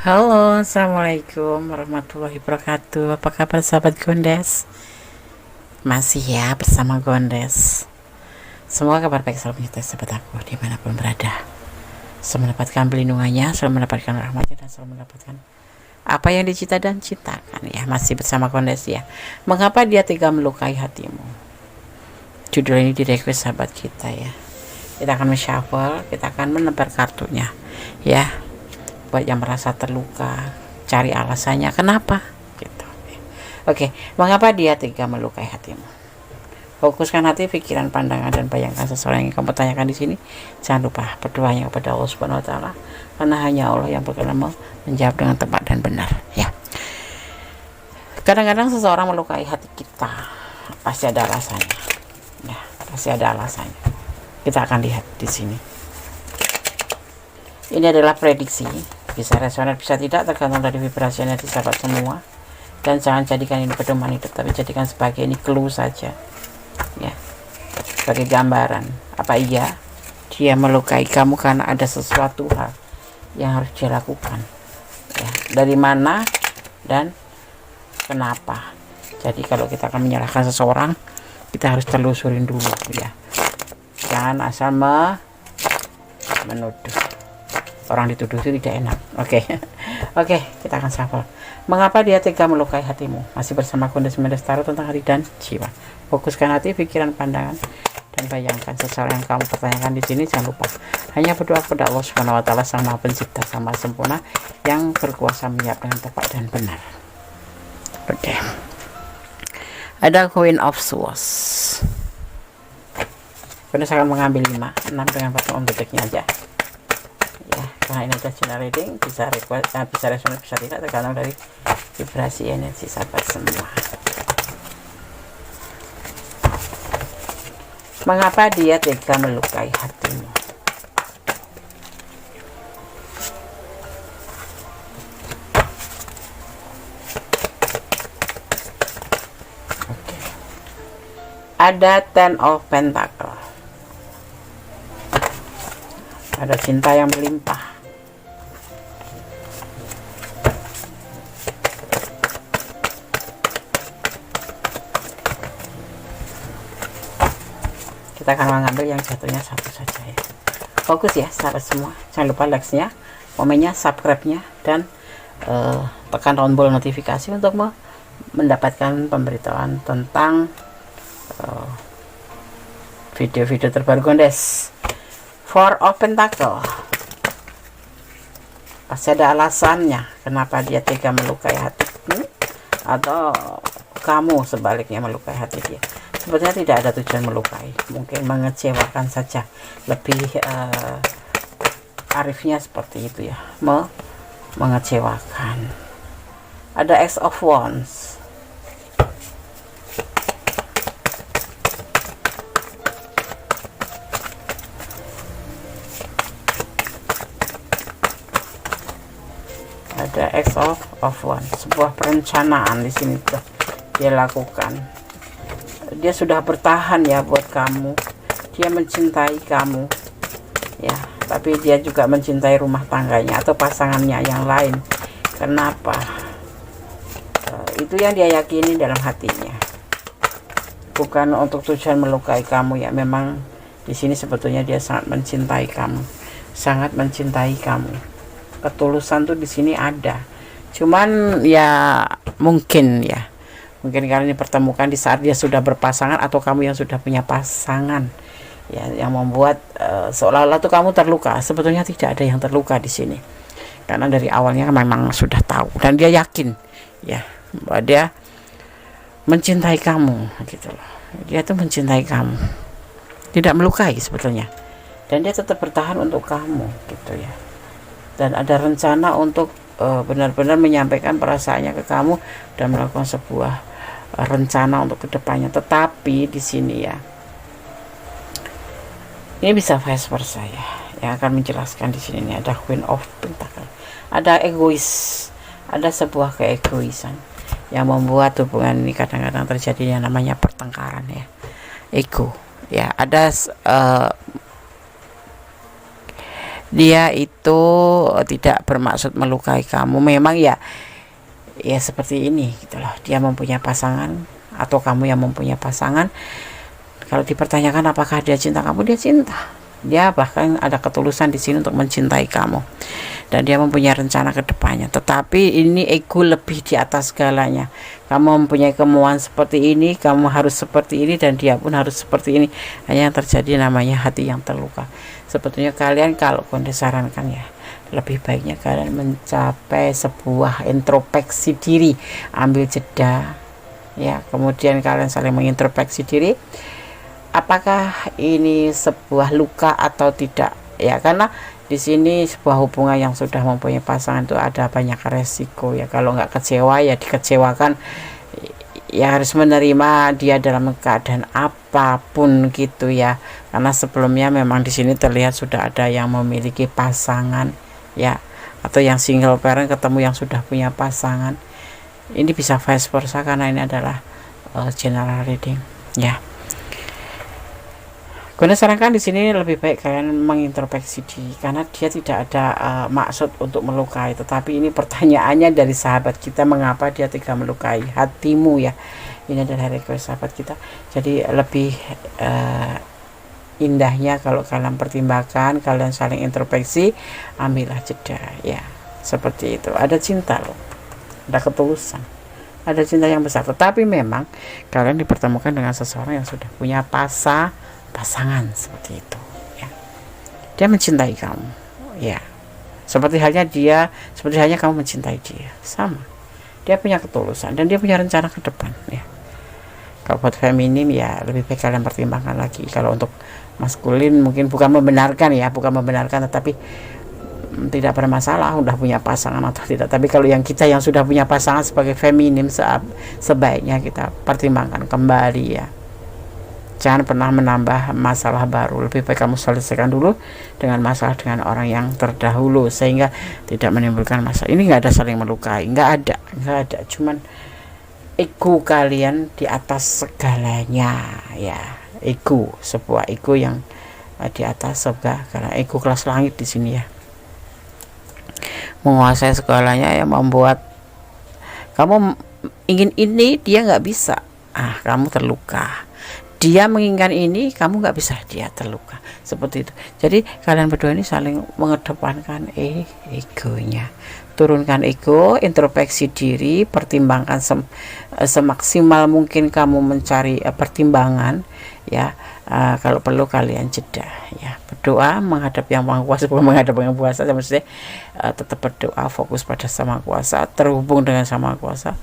Halo, assalamualaikum warahmatullahi wabarakatuh. Apa kabar sahabat Gondes? Masih ya bersama Gondes. Semua kabar baik selalu menyertai sahabat aku dimanapun berada. Selalu mendapatkan pelindungannya, selalu mendapatkan rahmatnya, dan selalu mendapatkan apa yang dicita dan citakan ya. Masih bersama Gondes ya. Mengapa dia tega melukai hatimu? Judul ini direquest sahabat kita ya. Kita akan men-shuffle, kita akan menebar kartunya ya. Buat yang merasa terluka, cari alasannya kenapa gitu. Oke, mengapa dia tega melukai hatimu? Fokuskan hati, pikiran, pandangan, dan bayangkan seseorang yang kamu tanyakan di sini. Jangan lupa berdoanya kepada Allah Subhanahu Wa Taala, karena hanya Allah yang berkenan menjawab dengan tepat dan benar. Ya. Kadang-kadang seseorang melukai hati kita, pasti ada alasannya. Ya, pasti ada alasannya. Kita akan lihat di sini. Ini adalah prediksi, bisa resonan bisa tidak, tergantung dari vibrasi energi sahabat semua. Dan jangan jadikan ini pedoman hidup, tapi jadikan sebagai ini clue saja ya, sebagai gambaran. Apa iya dia melukai kamu karena ada sesuatu hal yang harus dia lakukan ya, dari mana dan kenapa. Jadi kalau kita akan menyalahkan seseorang, kita harus telusurin dulu ya, jangan asal menuduh. Orang dituduh itu tidak enak. Oke. Oke, kita akan shuffle. Mengapa dia tega melukai hatimu? Masih bersama Gondes Mendes Tarot tentang hati dan jiwa. Fokuskan hati, pikiran, pandangan, dan bayangkan seseorang yang kamu pertanyakan di sini. Jangan lupa hanya berdoa kepada Allah Subhanahu Wa Taala, Sang Maha Pencipta, Sang Maha Sempurna, yang berkuasa menjawab dengan tepat dan benar. Oke. Ada Queen of Swords. Gondes akan mengambil 5, 6 dengan pertemuan detiknya aja. Ya, karena ini adalah channel reading, bisa request, bisa resonate, bisa tidak, tergantung dari vibrasi energi sahabat semua. Mengapa dia tega melukai hatimu? Oke. Ada Ten of Pentacle. Ada cinta yang melimpah. Kita akan mengambil yang jatuhnya satu saja ya. Fokus ya sahabat semua. Jangan lupa like-nya, komennya, subscribe-nya, dan tekan tombol notifikasi untuk mendapatkan pemberitahuan tentang video-video terbaru Gondes. Four of Pentacle. Pasti ada alasannya kenapa dia tega melukai hatimu, atau kamu sebaliknya melukai hati dia. Sebenarnya tidak ada tujuan melukai, mungkin mengecewakan saja. Lebih arifnya seperti itu ya, mengecewakan. Ada Ace of Wands. Ada Ace of Wands, sebuah perencanaan di sini tuh dia lakukan. Dia sudah bertahan ya buat kamu, dia mencintai kamu ya, tapi dia juga mencintai rumah tangganya atau pasangannya yang lain. Kenapa? Itu yang dia yakini dalam hatinya, bukan untuk tujuan melukai kamu ya. Memang di sini sebetulnya dia sangat mencintai kamu, sangat mencintai kamu. Ketulusan tuh di sini ada, cuman ya mungkin kali ini pertemukan di saat dia sudah berpasangan atau kamu yang sudah punya pasangan ya, yang membuat seolah-olah tuh kamu terluka. Sebetulnya tidak ada yang terluka di sini, karena dari awalnya memang sudah tahu dan dia yakin ya bahwa dia mencintai kamu gitu loh. Dia tuh mencintai kamu, tidak melukai sebetulnya, dan dia tetap bertahan untuk kamu gitu ya. Dan ada rencana untuk benar-benar menyampaikan perasaannya ke kamu dan melakukan sebuah rencana untuk kedepannya. Tetapi di sini ya, ini bisa vice versa ya, yang akan menjelaskan di sini. Ini ada Queen of Pentacle, ada egois, ada sebuah keegoisan yang membuat hubungan ini kadang-kadang terjadi yang namanya pertengkaran ya, ego ya. Ada dia itu tidak bermaksud melukai kamu. Memang ya seperti ini gitu loh. Dia mempunyai pasangan atau kamu yang mempunyai pasangan. Kalau dipertanyakan apakah dia cinta kamu, dia cinta. Dia bahkan ada ketulusan di sini untuk mencintai kamu, dan dia mempunyai rencana ke depannya. Tetapi ini ego lebih di atas segalanya. Kamu mempunyai kemauan seperti ini, kamu harus seperti ini, dan dia pun harus seperti ini. Hanya yang terjadi namanya hati yang terluka. Sebetulnya kalian, kalau Konde sarankan ya, lebih baiknya kalian mencapai sebuah introspeksi diri, ambil jeda ya, kemudian kalian saling mengintrospeksi diri, apakah ini sebuah luka atau tidak ya, karena di sini sebuah hubungan yang sudah mempunyai pasangan itu ada banyak resiko ya. Kalau nggak kecewa ya dikecewakan ya, harus menerima dia dalam keadaan apapun gitu ya, karena sebelumnya memang di sini terlihat sudah ada yang memiliki pasangan ya, atau yang single parent ketemu yang sudah punya pasangan. Ini bisa vice versa karena ini adalah general reading ya. Gue sarankan di sini lebih baik kalian mengintrospeksi diri, karena dia tidak ada maksud untuk melukai, tetapi ini pertanyaannya dari sahabat kita, mengapa dia tidak melukai hatimu ya. Ini adalah request sahabat kita. Jadi lebih indahnya kalau kalian pertimbangkan, kalian saling introspeksi, ambillah jeda ya, seperti itu. Ada cinta loh, ada ketulusan, ada cinta yang besar. Tetapi memang kalian dipertemukan dengan seseorang yang sudah punya pasangan seperti itu ya. Dia mencintai kamu ya, seperti halnya kamu mencintai dia, sama. Dia punya ketulusan dan dia punya rencana ke depan ya. Kalau buat feminim ya lebih baik kalian pertimbangkan lagi. Kalau untuk maskulin mungkin bukan membenarkan, tetapi tidak bermasalah udah punya pasangan atau tidak. Tapi kalau yang kita yang sudah punya pasangan sebagai feminim, sebaiknya kita pertimbangkan kembali ya. Jangan pernah menambah masalah baru. Lebih baik kamu selesaikan dulu dengan masalah dengan orang yang terdahulu, sehingga tidak menimbulkan masalah. Ini nggak ada saling melukai, nggak ada. Cuman ego kalian di atas segalanya ya. Ego, sebuah ego yang di atas segala, karena ego kelas langit di sini ya. Menguasai segalanya yang membuat kamu ingin ini, dia nggak bisa. Kamu terluka. Dia menginginkan ini, kamu nggak bisa, dia terluka. Seperti itu. Jadi kalian berdua ini saling mengedepankan egonya. Turunkan ego, introspeksi diri, pertimbangkan semaksimal mungkin kamu mencari pertimbangan ya. Kalau perlu kalian jeda ya, berdoa menghadap yang Maha Kuasa, bukan menghadap yang Kuasa, maksudnya tetap berdoa, fokus pada Sama Kuasa, terhubung dengan Sama Kuasa.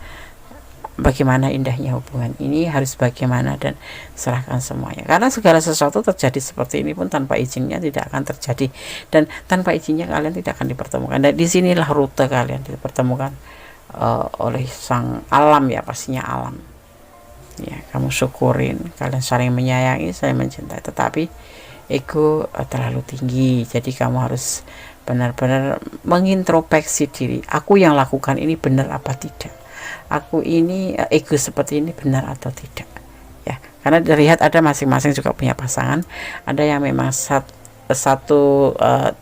Bagaimana indahnya hubungan ini, harus bagaimana, dan serahkan semuanya, karena segala sesuatu terjadi seperti ini pun tanpa izinnya tidak akan terjadi, dan tanpa izinnya kalian tidak akan dipertemukan. Dan disinilah rute kalian dipertemukan oleh sang alam ya, pastinya alam ya. Kamu syukurin, kalian saling menyayangi, saling mencintai, tetapi ego terlalu tinggi. Jadi kamu harus benar-benar mengintrospeksi diri. Aku yang lakukan ini benar apa tidak? Aku ini ego seperti ini benar atau tidak ya, karena dilihat ada masing-masing juga punya pasangan. Ada yang memang satu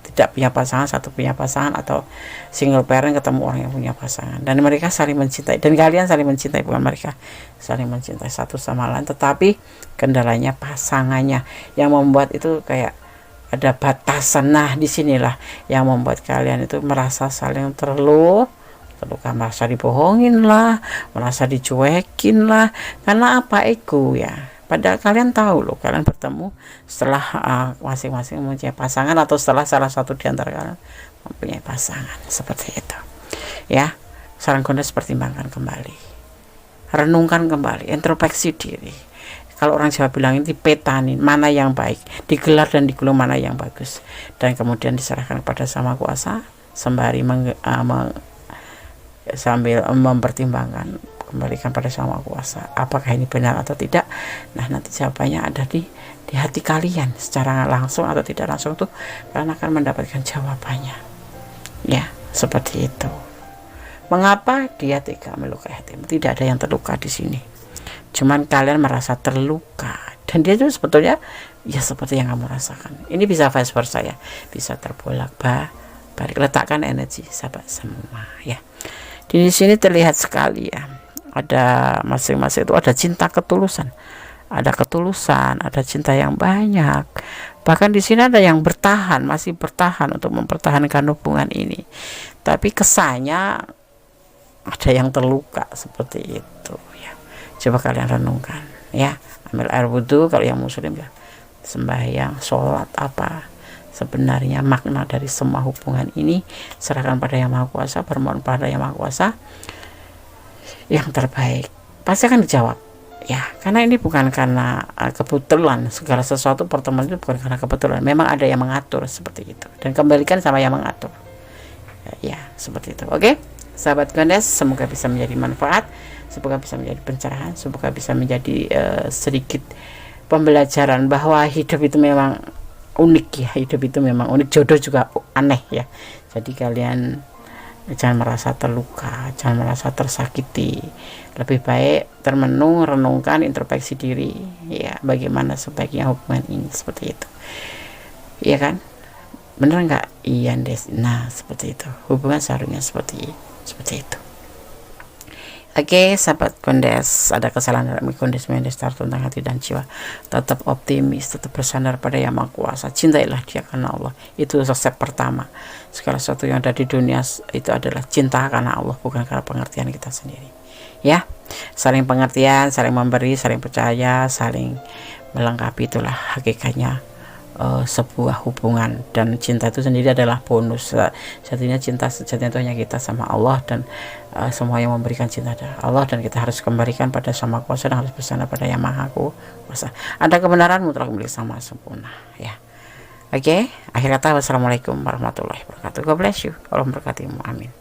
tidak punya pasangan, satu punya pasangan, atau single parent ketemu orang yang punya pasangan, dan mereka saling mencintai, dan kalian saling mencintai, bukan mereka saling mencintai satu sama lain, tetapi kendalanya pasangannya yang membuat itu kayak ada batasan. Nah disinilah yang membuat kalian itu merasa saling terluka, merasa dibohongin lah, merasa dicuekin lah. Karena apa? Ego ya. Padahal kalian tahu loh, kalian bertemu setelah masing-masing mempunyai pasangan, atau setelah salah satu di antara kalian mempunyai pasangan. Seperti itu ya. Saran Konde pertimbangkan kembali, renungkan kembali, introspeksi diri. Kalau orang Jawa bilang ini dipetanin mana yang baik, digelar dan digulung mana yang bagus, dan kemudian diserahkan kepada Sama Kuasa sembari sambil mempertimbangkan, kembalikan pada Sama Kuasa apakah ini benar atau tidak. Nah nanti jawabannya ada di hati kalian, secara langsung atau tidak langsung tuh kalian akan mendapatkan jawabannya ya. Seperti itu. Mengapa dia tega melukai hatimu? Tidak ada yang terluka di sini, cuman kalian merasa terluka Dan dia itu sebetulnya ya seperti yang kamu rasakan. Ini bisa vice versa ya, bisa terbolak balik. Letakkan energi sahabat semua ya. Di sini terlihat sekali ya, ada masing-masing itu ada cinta ketulusan, ada cinta yang banyak. Bahkan di sini ada yang bertahan, masih bertahan untuk mempertahankan hubungan ini. Tapi kesannya ada yang terluka seperti itu ya. Coba kalian renungkan ya. Ambil air wudhu kalau yang muslim ya, sembahyang, sholat, apa sebenarnya makna dari semua hubungan ini. Serahkan pada Yang Maha Kuasa, bermohon pada Yang Maha Kuasa yang terbaik, pasti akan dijawab ya. Karena ini bukan karena kebetulan, segala sesuatu pertemuan itu bukan karena kebetulan, memang ada yang mengatur seperti itu, dan kembalikan sama yang mengatur ya, seperti itu. Oke sahabat Gondes, semoga bisa menjadi manfaat, semoga bisa menjadi pencerahan, semoga bisa menjadi sedikit pembelajaran bahwa hidup itu memang unik ya, hidup itu memang unik, jodoh juga aneh ya. Jadi kalian jangan merasa terluka, jangan merasa tersakiti, lebih baik termenung, renungkan, introspeksi diri ya, bagaimana sebaiknya hubungan ini, seperti itu iya kan, bener nggak? Iya Des. Nah seperti itu, hubungan seharusnya seperti itu. Oke sahabat Gondes, ada kesalahan dalam Gondes mendestar tentang hati dan jiwa, tetap optimis, tetap bersandar pada Yang Maha Kuasa, cintailah dia karena Allah. Itu resep pertama. Segala sesuatu yang ada di dunia itu adalah cinta karena Allah, bukan karena pengertian kita sendiri ya. Saling pengertian, saling memberi, saling percaya, saling melengkapi, itulah hakikatnya sebuah hubungan. Dan cinta itu sendiri adalah bonus. Sejatinya cinta sejatinya itu hanya kita sama Allah, dan semua yang memberikan cinta adalah Allah, dan kita harus kembalikan pada Sama Kuasa dan harus bersandar pada Yang Maha Kuasa. Ada kebenaran mutlak milik Sama sempurna ya. Oke, akhir kata wassalamualaikum warahmatullahi wabarakatuh. God bless you. Allah memberkatimu. Amin.